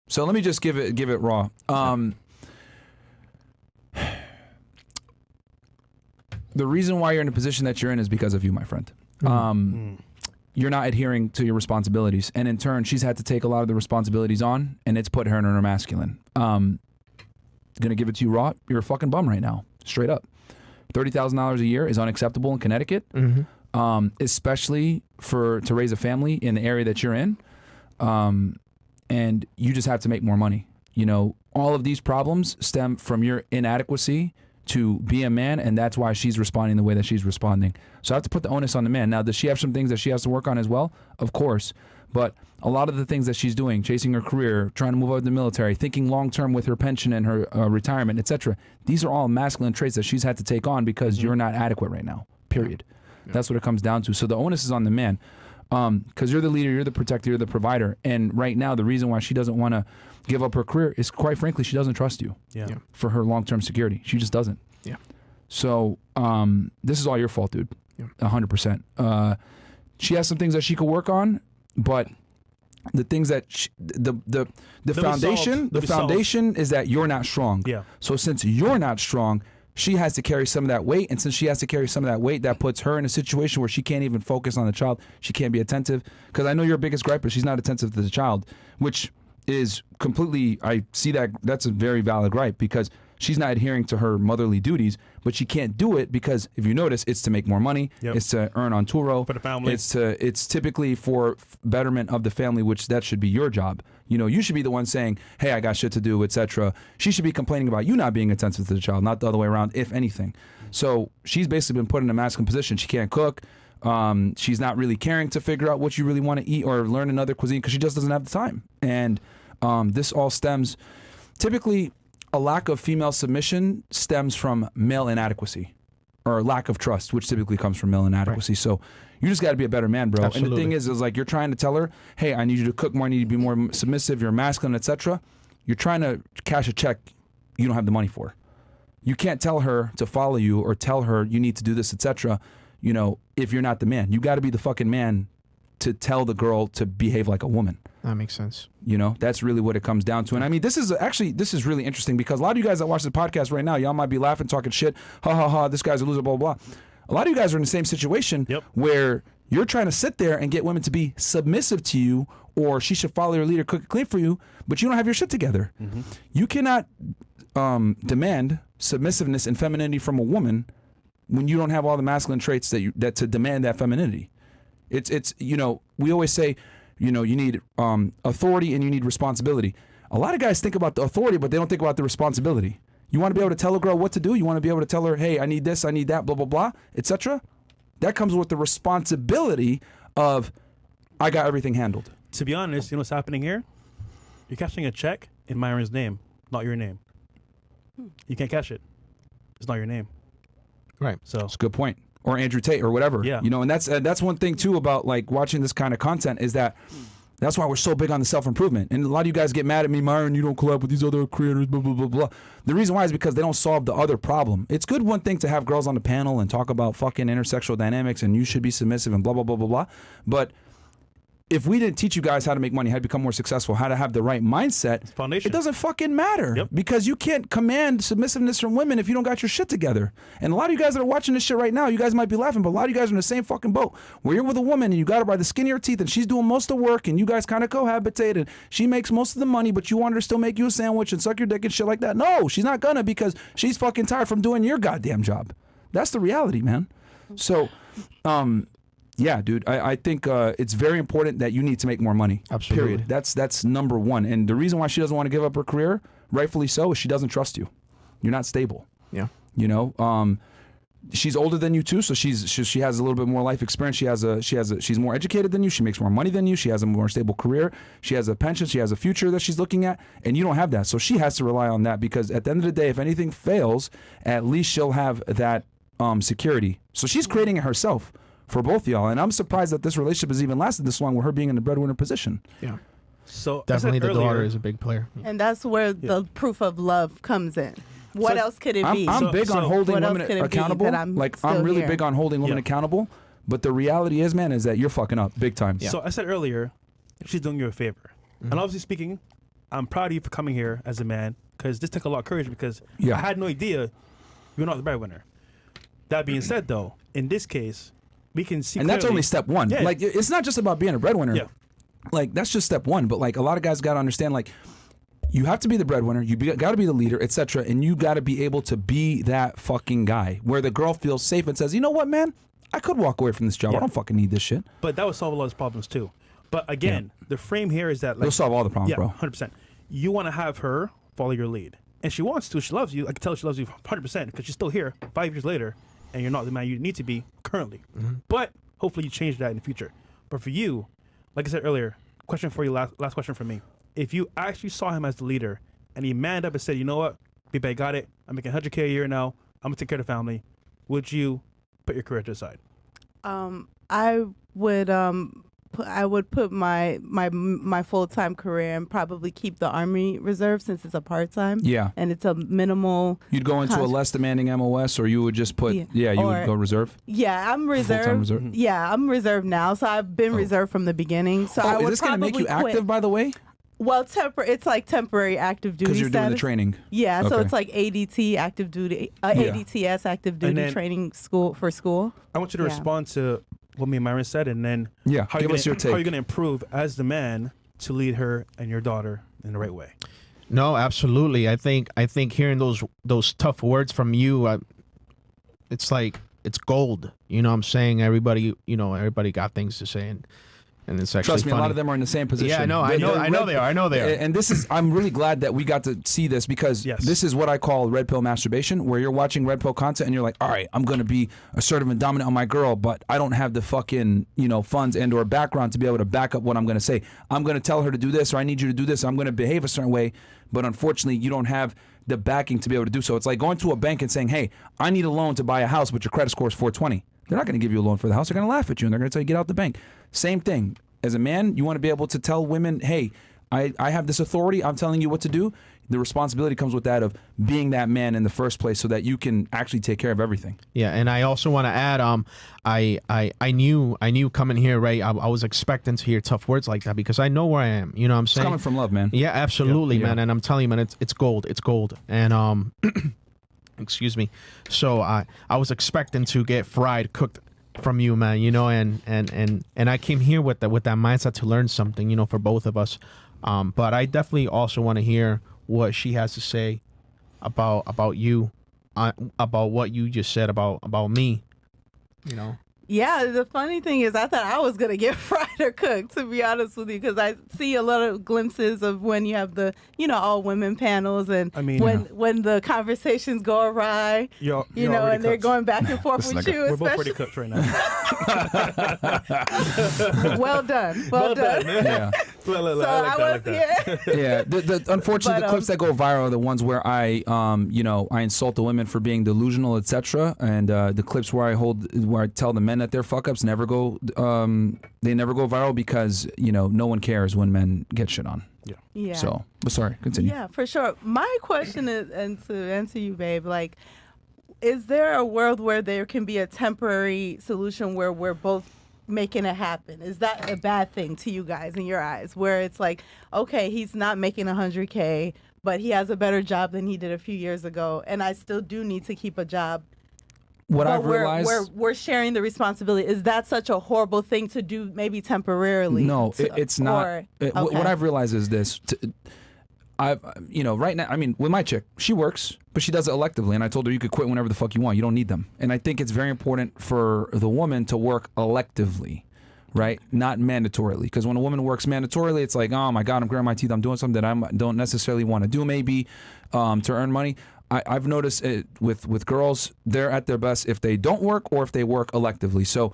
So let me just give it raw. The reason why you're in the position that you're in is because of you, my friend. You're not adhering to your responsibilities, and in turn, she's had to take a lot of the responsibilities on, and it's put her in her masculine. Gonna give it to you raw. You're a fucking bum right now, straight up. $30,000 a year is unacceptable in Connecticut, especially to raise a family in the area that you're in. And you just have to make more money. You know, all of these problems stem from your inadequacy to be a man, and that's why she's responding the way that she's responding. So I have to put the onus on the man. Now, does she have some things that she has to work on as well? Of course. But a lot of the things that she's doing, chasing her career, trying to move out of the military, thinking long-term with her pension and her retirement, etc., these are all masculine traits that she's had to take on because you're not adequate right now, period. Yeah. That's what it comes down to. So the onus is on the man. Because you're the leader, you're the protector, you're the provider. And right now, the reason why she doesn't want to give up her career is, quite frankly, she doesn't trust you for her long-term security. She just doesn't. Yeah. So this is all your fault, dude. 100%. She has some things that she could work on, but the things that the foundation is that you're not strong. Yeah. So since you're not strong, she has to carry some of that weight, and since she has to carry some of that weight, that puts her in a situation where she can't even focus on the child. She can't be attentive, because I know your biggest gripe is she's not attentive to the child, which is completely, I see that's a very valid gripe, because she's not adhering to her motherly duties, but she can't do it because, if you notice, it's to make more money, it's to earn on Turo, for the family. It's typically for betterment of the family, which that should be your job. You know, you should be the one saying, hey, I got shit to do, etc. She should be complaining about you not being attentive to the child, not the other way around, if anything. So she's basically been put in a masculine position. She can't cook. She's not really caring to figure out what you really want to eat or learn another cuisine, because she just doesn't have the time. And this all stems, typically, a lack of female submission stems from male inadequacy, or lack of trust, which typically comes from male inadequacy. Right. So you just got to be a better man, bro. Absolutely. And the thing is like, you're trying to tell her, hey, I need you to cook more, I need you to be more submissive, you're masculine, etc. You're trying to cash a check you don't have the money for. You can't tell her to follow you or tell her you need to do this, etc. You know, if you're not the man. You got to be the fucking man to tell the girl to behave like a woman. That makes sense. You know, that's really what it comes down to. And I mean, this is really interesting, because a lot of you guys that watch the podcast right now, y'all might be laughing, talking shit, ha ha ha, this guy's a loser, blah, blah, blah. A lot of you guys are in the same situation where you're trying to sit there and get women to be submissive to you, or she should follow your leader, cook and clean for you, but you don't have your shit together. You cannot demand submissiveness and femininity from a woman when you don't have all the masculine traits that to demand that femininity. It's you know, we always say, you know, you need authority and you need responsibility. A lot of guys think about the authority, but they don't think about the responsibility. You want to be able to tell a girl what to do. You want to be able to tell her, hey, I need this, I need that, blah, blah, blah, etc. That comes with the responsibility of, I got everything handled. To be honest, you know what's happening here? You're cashing a check in Myron's name, not your name. You can't cash it. It's not your name. Right. So it's a good point. Or Andrew Tate or whatever. Yeah. You know, and that's one thing too about like watching this kind of content, is that that's why we're so big on the self-improvement. And a lot of you guys get mad at me, Myron, you don't collab with these other creators, blah, blah, blah, blah. The reason why is because they don't solve the other problem. It's good one thing to have girls on the panel and talk about fucking intersexual dynamics and you should be submissive and blah, blah, blah, blah, blah. But if we didn't teach you guys how to make money, how to become more successful, how to have the right mindset, it doesn't fucking matter. Because you can't command submissiveness from women if you don't got your shit together. And a lot of you guys that are watching this shit right now, you guys might be laughing, but a lot of you guys are in the same fucking boat. Where you're with a woman and you got her by the skin of your teeth and she's doing most of the work and you guys kind of cohabitate and she makes most of the money, but you want her to still make you a sandwich and suck your dick and shit like that. No, she's not gonna, because she's fucking tired from doing your goddamn job. That's the reality, man. So, yeah, dude, I think it's very important that you need to make more money. Absolutely. Period. That's number one. And the reason why she doesn't want to give up her career, rightfully so, is she doesn't trust you. You're not stable. Yeah. You know, she's older than you too, so she has a little bit more life experience. She's more educated than you. She makes more money than you. She has a more stable career. She has a pension. She has a future that she's looking at, and you don't have that. So she has to rely on that, because at the end of the day, if anything fails, at least she'll have that security. So she's creating it herself for both of y'all, and I'm surprised that this relationship has even lasted this long with her being in the breadwinner position. Yeah. So definitely the daughter is a big player. And that's where the proof of love comes in. What else could it be? I'm big on holding women accountable. I'm really big on holding women accountable, but the reality is, man, is that you're fucking up big time. So I said earlier, she's doing you a favor. And obviously speaking, I'm proud of you for coming here as a man, because this took a lot of courage, because Yeah. I had no idea you're not the breadwinner. That being said, though, in this case, we can see And that's clearly- only step one. Yeah. Like, it's not just about being a breadwinner. Yeah. Like, that's just step one. But, like, a lot of guys got to understand, like, you have to be the breadwinner. You got to be the leader, etc. And you got to be able to be that fucking guy where the girl feels safe and says, you know what, man? I could walk away from this job. Yeah. I don't fucking need this shit. But that would solve a lot of problems, too. But again, the frame here is that, like, It'll solve all the problems, yeah, bro. 100%. You want to have her follow your lead. And she wants to. She loves you. I can tell she loves you 100% because she's still here 5 years later, and you're not the man you need to be currently. But hopefully you change that in the future. But for you, like I said earlier, question for you, last question for me. If you actually saw him as the leader and he manned up and said, you know what, babe, I got it. I'm making $100K a year now. I'm going to take care of the family. Would you put your career to the side? I would put my full-time career and probably keep the Army Reserve since it's a part-time. Yeah. And it's a minimal. You'd go into a less demanding MOS, or you would just put, you would go reserve? Yeah, I'm reserve. Full-time reserve? Yeah, I'm reserved now. So I've been reserved from the beginning. So I would is this going to make you probably active, by the way? Well, it's like temporary active duty Because you're doing the status. training. Yeah, so Okay. it's like ADT active duty, ADTS active duty then- training school. I want you to Yeah. respond to what me and Myron said, and then Yeah, how give you us your How are you take. going to improve as the man to lead her and your daughter in the right way? No, absolutely. I think hearing those tough words from you, it's like it's gold. You know what I'm saying? Everybody got things to say, and it's actually Trust me, funny. a lot of them are in the same position. Yeah, I know they are. And this is, I'm really glad that we got to see this, because Yes. this is what I call red pill masturbation, where you're watching red pill content and you're like, all right, I'm going to be assertive and dominant on my girl, but I don't have the fucking, funds and or background to be able to back up what I'm going to say. I'm going to tell her to do this, or I need you to do this. I'm going to behave a certain way, but unfortunately you don't have the backing to be able to do so. It's like going to a bank and saying, hey, I need a loan to buy a house, but your credit score is 420. They're not going to give you a loan for the house. They're going to laugh at you and they're going to tell you get out the bank. Same thing. As a man, you want to be able to tell women, hey, I have this authority. I'm telling you what to do. The responsibility comes with that of being that man in the first place, so that you can actually take care of everything. Yeah, and I also want to add, I knew coming here, right? I was expecting to hear tough words like that because I know where I am. You know what I'm It's saying? coming from love, man. Yeah, absolutely, Yeah. man. And I'm telling you, man, it's gold. It's gold. And excuse me. So I was expecting to get cooked from you, man. And I came here with that mindset to learn something, for both of us. But I definitely also want to hear what she has to say about you, about what you just said about me. Yeah, the funny thing is, I thought I was gonna get fried or cooked, to be honest with you, because I see a lot of glimpses of when you have the, all women panels, and I mean, when the conversations go awry, you're already and they're cooked. going back and forth with you. We're both especially. already cooked right now. Well done, well done. Yeah. So I was Yeah, unfortunately, But, the clips that go viral are the ones where I insult the women for being delusional, etc. And the clips where I tell the men that they're fuck ups never go. They never go viral because no one cares when men get shit on. Yeah. So, but sorry, continue. Yeah, for sure. My question is, and to answer you, babe, like, is there a world where there can be a temporary solution where we're both making it happen? Is that a bad thing to you guys in your eyes, where it's like, okay, he's not making 100K, but he has a better job than he did a few years ago, and I still do need to keep a job? What but I've realized, we're sharing the responsibility. Is that such a horrible thing to do, maybe temporarily? no, it's not. What I've realized is this. Right now, I mean, with my chick, she works, but she does it electively. And I told her, you could quit whenever the fuck you want. You don't need them. And I think it's very important for the woman to work electively, right? Not mandatorily. Because when a woman works mandatorily, it's like, oh my God, I'm grinding my teeth. I'm doing something that I don't necessarily want to do, maybe, to earn money. I've noticed it with girls, they're at their best if they don't work or if they work electively. So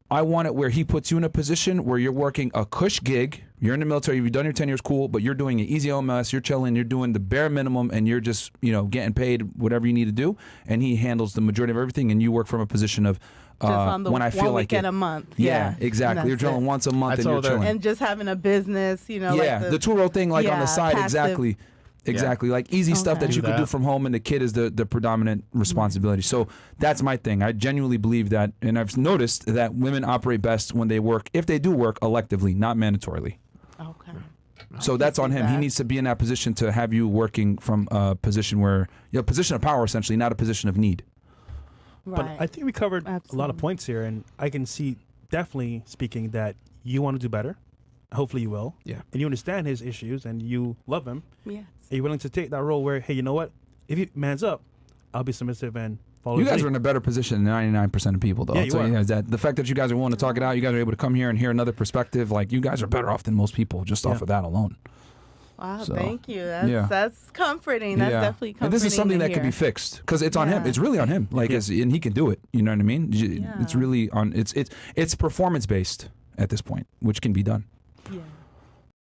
I want it where he puts you in a position where you're working a cush gig. You're in the military, you've done your 10 years, cool, but you're doing an easy OMS, you're chilling, you're doing the bare minimum, and you're just, getting paid whatever you need to do. And he handles the majority of everything, and you work from a position of just on the when I feel one like weekend it. a month. Yeah, exactly. You're drilling once a month I and you're told her. chilling. And just having a business, yeah, like the two-row thing, like on the yeah, side, passive. Exactly, like easy stuff Okay. that you Do could do that. from home, and the kid is the predominant responsibility. So that's my thing. I genuinely believe that, and I've noticed that women operate best when they work, if they do work, electively, not mandatorily. Okay. So that's on him. He needs to be in that position to have you working from a position where, position of power essentially, not a position of need. But I think we covered a lot of Absolutely. points here, and I can see, definitely speaking, that you want to do better. Hopefully you will. Yeah. And you understand his issues, and you love him. Yes. And you're willing to take that role where, hey, you know what? If he man's up, I'll be submissive and follow You his guys lead. are in a better position than 99% of people, though. Yeah, I'll you tell you are. guys that. The fact that you guys are willing to talk it out, you guys are able to come here and hear another perspective, like, you guys are better off than most people just off Yeah. of that alone. Wow, So, thank you. yeah. That's comforting. That's definitely comforting. And this is something to that could be hear. fixed because it's on him. Yeah. It's really on him. Like, Yeah. and he can do it. You know what I mean? It's Yeah. really on. It's performance based at this point, which can be done. Yes.